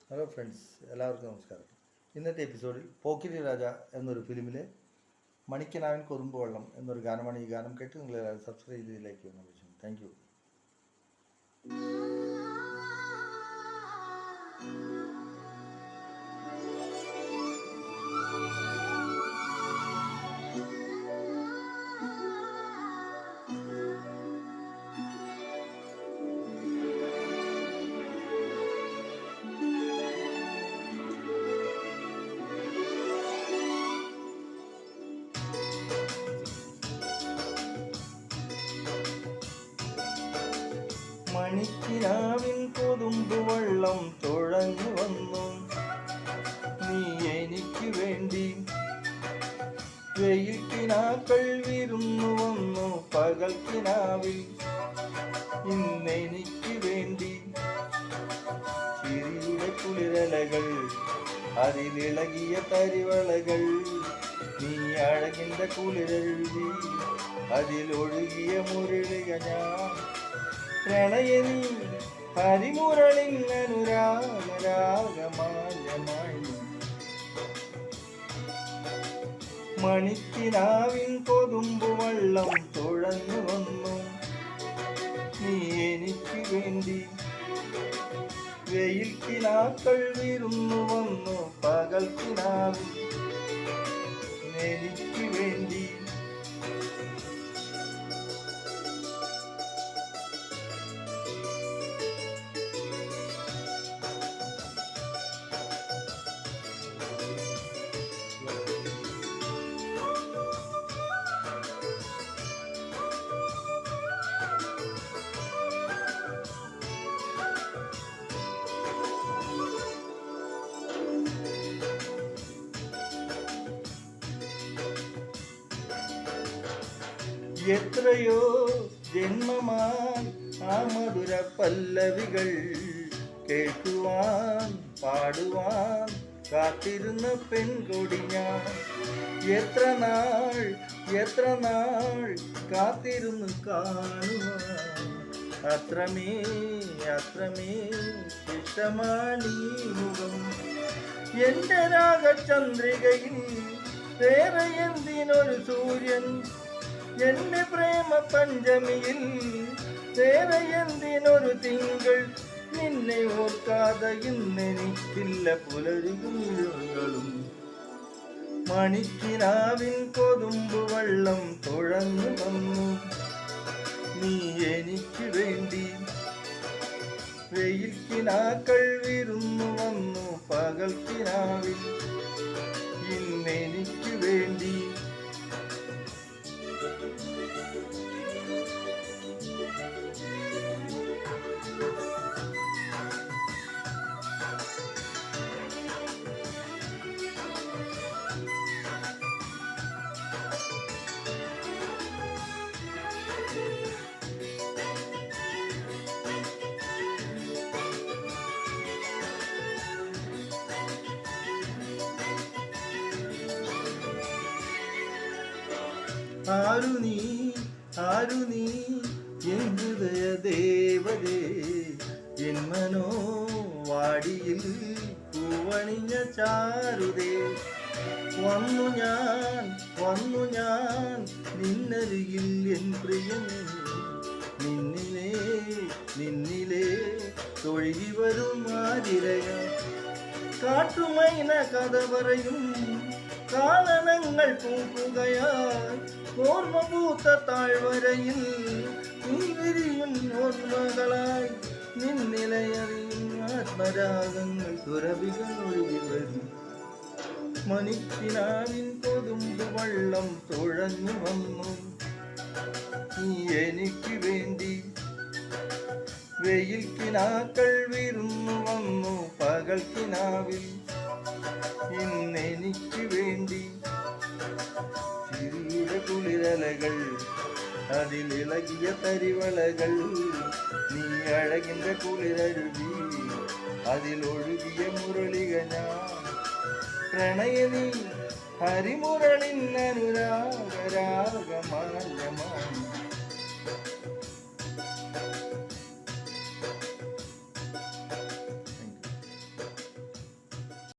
Hello friends, എല്ലാവർക്കും നമസ്കാരം. ഇന്നത്തെ എപ്പിസോഡിൽ പോക്കിരി രാജ എന്നൊരു ഫിലിമിലെ മണിക്കനാവിൻ കൊതുമ്പ് വെള്ളം എന്നൊരു ഗാനമാണ്. ഈ ഗാനം കേട്ട് നിങ്ങളെല്ലാവരും സബ്സ്ക്രൈബ് ചെയ്തതിലേക്ക് വന്നു വിളിച്ചു. Thank you. മണിക്കിനാവിൻ കൊതുമ്പ് വെള്ളം തുഴഞ്ഞു വന്നു നീ എനിക്ക് വേണ്ടി. വെയിൽക്കിനാക്കൾ വിരുന്നു വന്നു പകൽക്കിനാവിൽ ഇന്നെനിക്ക് വേണ്ടി. ചിരിയുടെ കുളിരലകൾ, അതിലിളകിയ തരിവളകൾ, നീ അഴകിന്റെ കുളിരഴുകി അതിലൊഴുകിയ മുരളിക ഞാൻ. പ്രണയനീ ഹരിമുരളിങ്ങനുരാഗരാഗമാലമായി. മണിക്കിനാവിൻ കൊതുമ്പ് വെള്ളം തുഴഞ്ഞു വന്നു നീ എനിക്ക് വേണ്ടി. വെയിൽക്കിനാക്കൾ വിരുന്നു വന്നു പകൽക്കിനാവിൽ എനിക്ക് വേണ്ടി. എത്രയോ ജന്മമായി ആ മധുര പല്ലവികൾ കേൾക്കുവാൻ പാടുവാൻ കാത്തിരുന്ന പെൺകൊടി ഞാൻ. എത്ര നാൾ കാത്തിരുന്നു കാണുവാൻ. അത്രമേ ഇഷ്ടമാണീ മുഖം. എൻ്റെ രാഗചന്ദ്രികയിൽ വേറെ എന്തിനൊരു സൂര്യൻ. എന്റെ പ്രേമ പഞ്ചമിയിൽ വേറെ എന്തിനൊരു തിങ്കൾ. നിന്നെ ഓർക്കാതെ ഇന്നെനിക്കില്ല പുലരികളും. മണിക്കിനാവിൻ കൊതുമ്പ് വെള്ളം തുഴഞ്ഞു വന്നു നീ എനിക്ക് വേണ്ടി. വെയിൽക്കിനാക്കൾ വിരുന്നു വന്നു പകൽക്കിനാവിൽ ഇന്നെനിക്ക് വേണ്ടി. ആരു നീ എൻ ഹൃദയ ദേവതേ. എൻ മനോവാടിയിൽ പൂവണിഞ്ഞ ചാരുതേ. വന്നു ഞാൻ നിന്നരികിൽ എൻ പ്രിയനേ. നിന്നിലേ തൊഴുകി വരും ആതിരയ. കാട്ടുമൈന കഥ പറയും കാലനങ്ങൾ പൂക്കുകയായി. ഓർമ്മ പൂത്ത താഴ്വരയിൽ നീ വിരിയും ഓർമ്മകളായി. നിന്നിലയറിയും ആത്മരാഗങ്ങൾ സുരഭികൾ ഒഴുകി വരും. മണിക്കിനാവിൻ കൊതുമ്പ് വെള്ളം തുഴഞ്ഞു വന്നു നീ എനിക്ക് വേണ്ടി. വെയിൽക്കിനാക്കൾ വിരുന്നു വന്നു പകൽക്കിനാവിൽ ഇന്നെനിക്ക് വേണ്ടി. ചിരിയുടെ കുളിരലകൾ, അതിലിളകിയ തരിവളകൾ, നീ അഴകിന്റെ കുളിരരുവി അതിലൊഴുകിയ മുരളിക ഞാൻ. പ്രണയനീ ഹരിമുരളിൻ അനുരാഗരാഗമാലമായി.